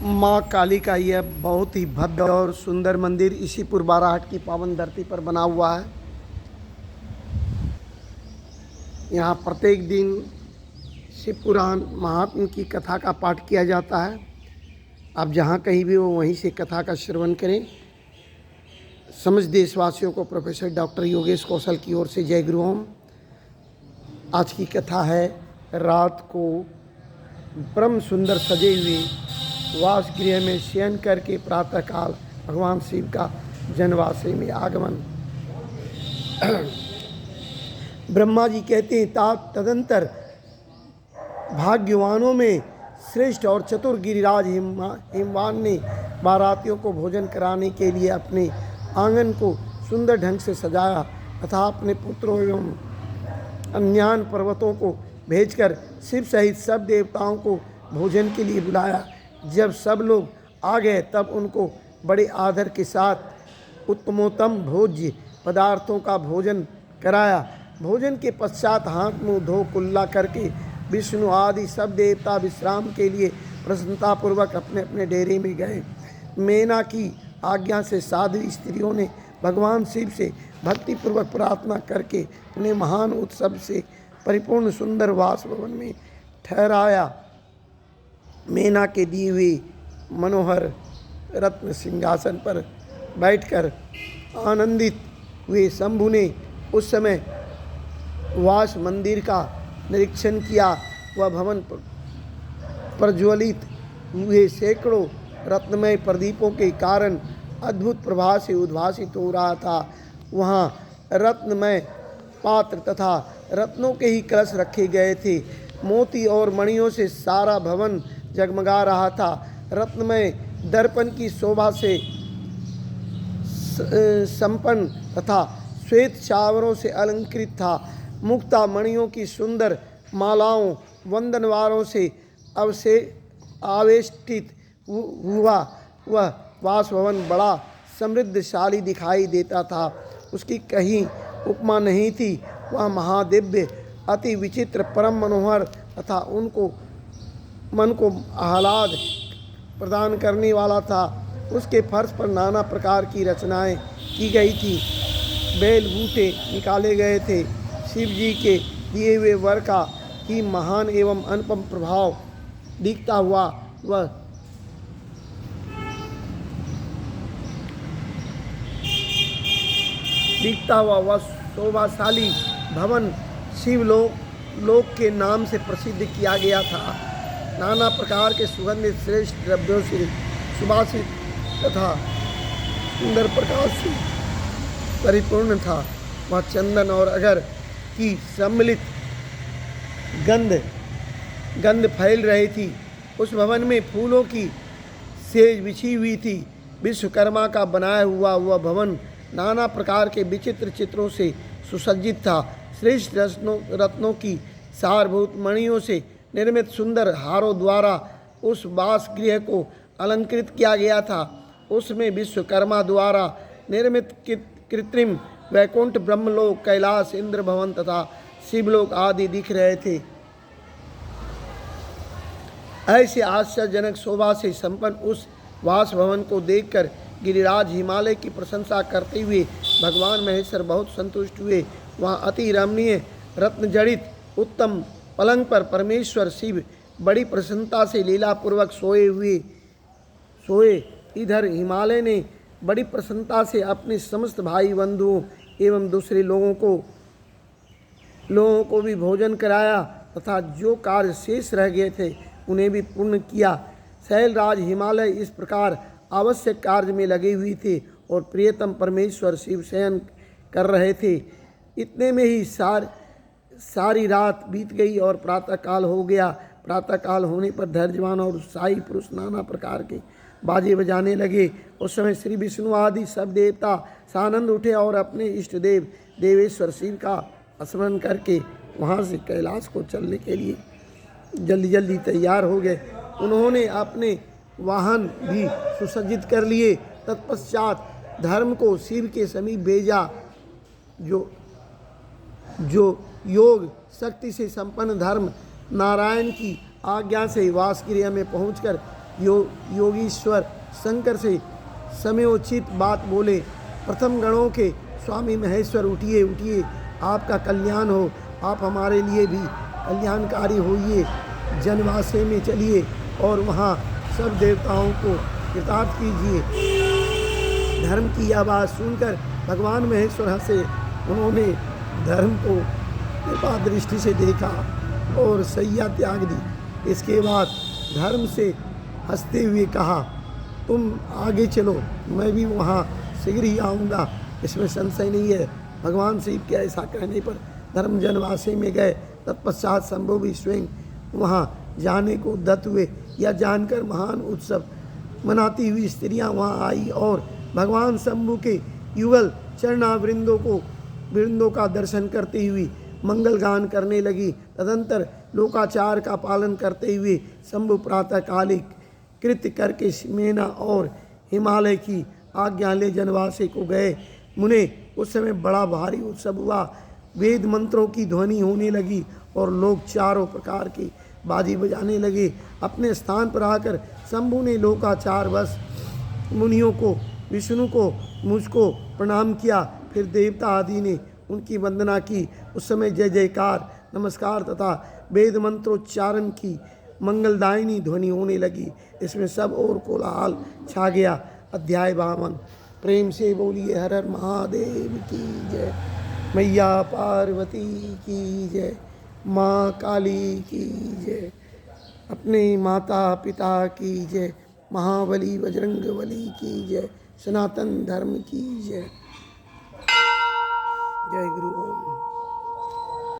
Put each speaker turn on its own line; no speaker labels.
माँ काली का यह बहुत ही भव्य और सुंदर मंदिर इसीपुर बाराहाट की पावन धरती पर बना हुआ है। यहाँ प्रत्येक दिन शिव पुराण महात्म की कथा का पाठ किया जाता है। आप जहाँ कहीं भी हो वहीं से कथा का श्रवण करें। समझ देशवासियों को प्रोफेसर डॉक्टर योगेश कौशल की ओर से जय गुरु ओम। आज की कथा है रात को परम सुंदर सजे हुए वास गृह में शयन करके प्रातःकाल भगवान शिव का जनवासी में आगमन। ब्रह्मा जी कहते हैं तदंतर भाग्यवानों में श्रेष्ठ और चतुर गिरिराज हिमवान ने बारातियों को भोजन कराने के लिए अपने आंगन को सुंदर ढंग से सजाया तथा अपने पुत्रों एवं अन्यान पर्वतों को भेजकर शिव सहित सब देवताओं को भोजन के लिए बुलाया। जब सब लोग आ गए तब उनको बड़े आदर के साथ उत्तमोत्तम भोज्य पदार्थों का भोजन कराया। भोजन के पश्चात हाथ मुँह धो कुल्ला करके विष्णु आदि सब देवता विश्राम के लिए प्रसन्नतापूर्वक अपने अपने डेरे में गए। मेना की आज्ञा से साध्वी स्त्रियों ने भगवान शिव से भक्तिपूर्वक प्रार्थना करके उन्हें महान उत्सव से परिपूर्ण सुंदर वास भवन में ठहराया। मेना के दिए हुए मनोहर रत्न सिंहासन पर बैठकर आनंदित हुए शंभु ने उस समय वास मंदिर का निरीक्षण किया। वह भवन प्रज्वलित हुए सैकड़ों रत्नमय प्रदीपों के कारण अद्भुत प्रभा से उद्भासित हो रहा था। वहाँ रत्नमय पात्र तथा रत्नों के ही कलश रखे गए थे। मोती और मणियों से सारा भवन जगमगा रहा था। रत्नमय दर्पण की शोभा से संपन्न तथा श्वेत चावरों से अलंकृत था। मुक्ता मणियों की सुंदर मालाओं वंदनवारों से आवेष्टित हुआ वह वासभवन बड़ा समृद्धशाली दिखाई देता था। उसकी कहीं उपमा नहीं थी। वह महादिव्य अति विचित्र परम मनोहर तथा उनको मन को आह्लाद प्रदान करने वाला था। उसके फर्श पर नाना प्रकार की रचनाएं की गई थी। बेल बूटे निकाले गए थे। शिव जी के दिए हुए वर का ही महान एवं अनुपम प्रभाव दिखता हुआ वह शोभाशाली भवन शिवलोक के नाम से प्रसिद्ध किया गया था। नाना प्रकार के सुगंधित श्रेष्ठ द्रव्यों से सुवासित तथा सुंदर प्रकाश से परिपूर्ण था। वह चंदन और अगर की सम्मिलित गंध फैल रही थी। उस भवन में फूलों की सेज बिछी हुई थी। विश्वकर्मा का बनाया हुआ वह भवन नाना प्रकार के विचित्र चित्रों से सुसज्जित था। श्रेष्ठ रत्नों की सारभूत मणियों से निर्मित सुंदर हारों द्वारा उस वास गृह को अलंकृत किया गया था। उसमें विश्वकर्मा द्वारा निर्मित कृत्रिम वैकुंठ ब्रह्मलोक कैलाश इंद्र भवन तथा शिवलोक आदि दिख रहे थे। ऐसे आश्चर्यजनक शोभा से संपन्न उस वास भवन को देखकर गिरिराज हिमालय की प्रशंसा करते हुए भगवान महेश्वर बहुत संतुष्ट हुए। वहाँ अति रमणीय रत्नजड़ित उत्तम पलंग पर परमेश्वर शिव बड़ी प्रसन्नता से लीलापूर्वक सोए। इधर हिमालय ने बड़ी प्रसन्नता से अपने समस्त भाई बंधुओं एवं दूसरे लोगों को भी भोजन कराया तथा जो कार्य शेष रह गए थे उन्हें भी पूर्ण किया। शैलराज हिमालय इस प्रकार आवश्यक कार्य में लगे हुए थे और प्रियतम परमेश्वर शिव शयन कर रहे थे। इतने में ही सारी रात बीत गई और प्रातःकाल हो गया। प्रातःकाल होने पर धैर्यवान और उत्साही पुरुष नाना प्रकार के बाजे बजाने लगे। उस समय श्री विष्णु आदि सब देवता सानंद उठे और अपने इष्ट देव देवेश्वर शिव का स्मरण करके वहाँ से कैलाश को चलने के लिए जल्दी तैयार हो गए। उन्होंने अपने वाहन भी सुसज्जित कर लिए। तत्पश्चात धर्म को शिव के समीप भेजा। जो योग शक्ति से संपन्न धर्म नारायण की आज्ञा से वास गृह में पहुंचकर योगीश्वर शंकर से समयोचित बात बोले। प्रथम गणों के स्वामी महेश्वर, उठिए उठिए, आपका कल्याण हो, आप हमारे लिए भी कल्याणकारी होइए। जनवासे में चलिए और वहाँ सब देवताओं को कृतार्थ कीजिए। धर्म की आवाज़ सुनकर भगवान महेश्वर हंसे। उन्होंने धर्म को कृपा दृष्टि से देखा और सैया त्याग दी। इसके बाद धर्म से हंसते हुए कहा, तुम आगे चलो, मैं भी वहाँ शीघ्र ही आऊँगा, इसमें संशय नहीं है। भगवान शिव के ऐसा कहने पर धर्म जनवासे में गए। तत्पश्चात शंभु भी स्वयं वहाँ जाने को उद्यत हुए। यह जानकर महान उत्सव मनाती हुई स्त्रियां वहाँ आई और भगवान शंभु के युगल वृंदों का दर्शन करते हुए मंगल गान करने लगी। तदंतर लोकाचार का पालन करते हुए शंभु प्रातःकालिक कृत्य करके मेना और हिमालय की आज्ञा ले जनवासे को गए। मुने, उस समय बड़ा भारी उत्सव हुआ। वेद मंत्रों की ध्वनि होने लगी और लोग चारों प्रकार की बाजी बजाने लगे। अपने स्थान पर आकर शंभु ने लोकाचार बस मुनियों को, विष्णु को, मुझको प्रणाम किया। फिर देवता आदि ने उनकी वंदना की। उस समय जय जयकार, नमस्कार तथा वेद मंत्रोच्चारण की मंगलदायिनी ध्वनि होने लगी। इसमें सब और कोलाहल छा गया। अध्याय 52। प्रेम से बोलिए हर हर महादेव की जय। मैया पार्वती की जय। माँ काली की जय। अपने माता पिता की जय। महाबली बजरंगबली की जय। सनातन धर्म की जय। जय गुरु ओम।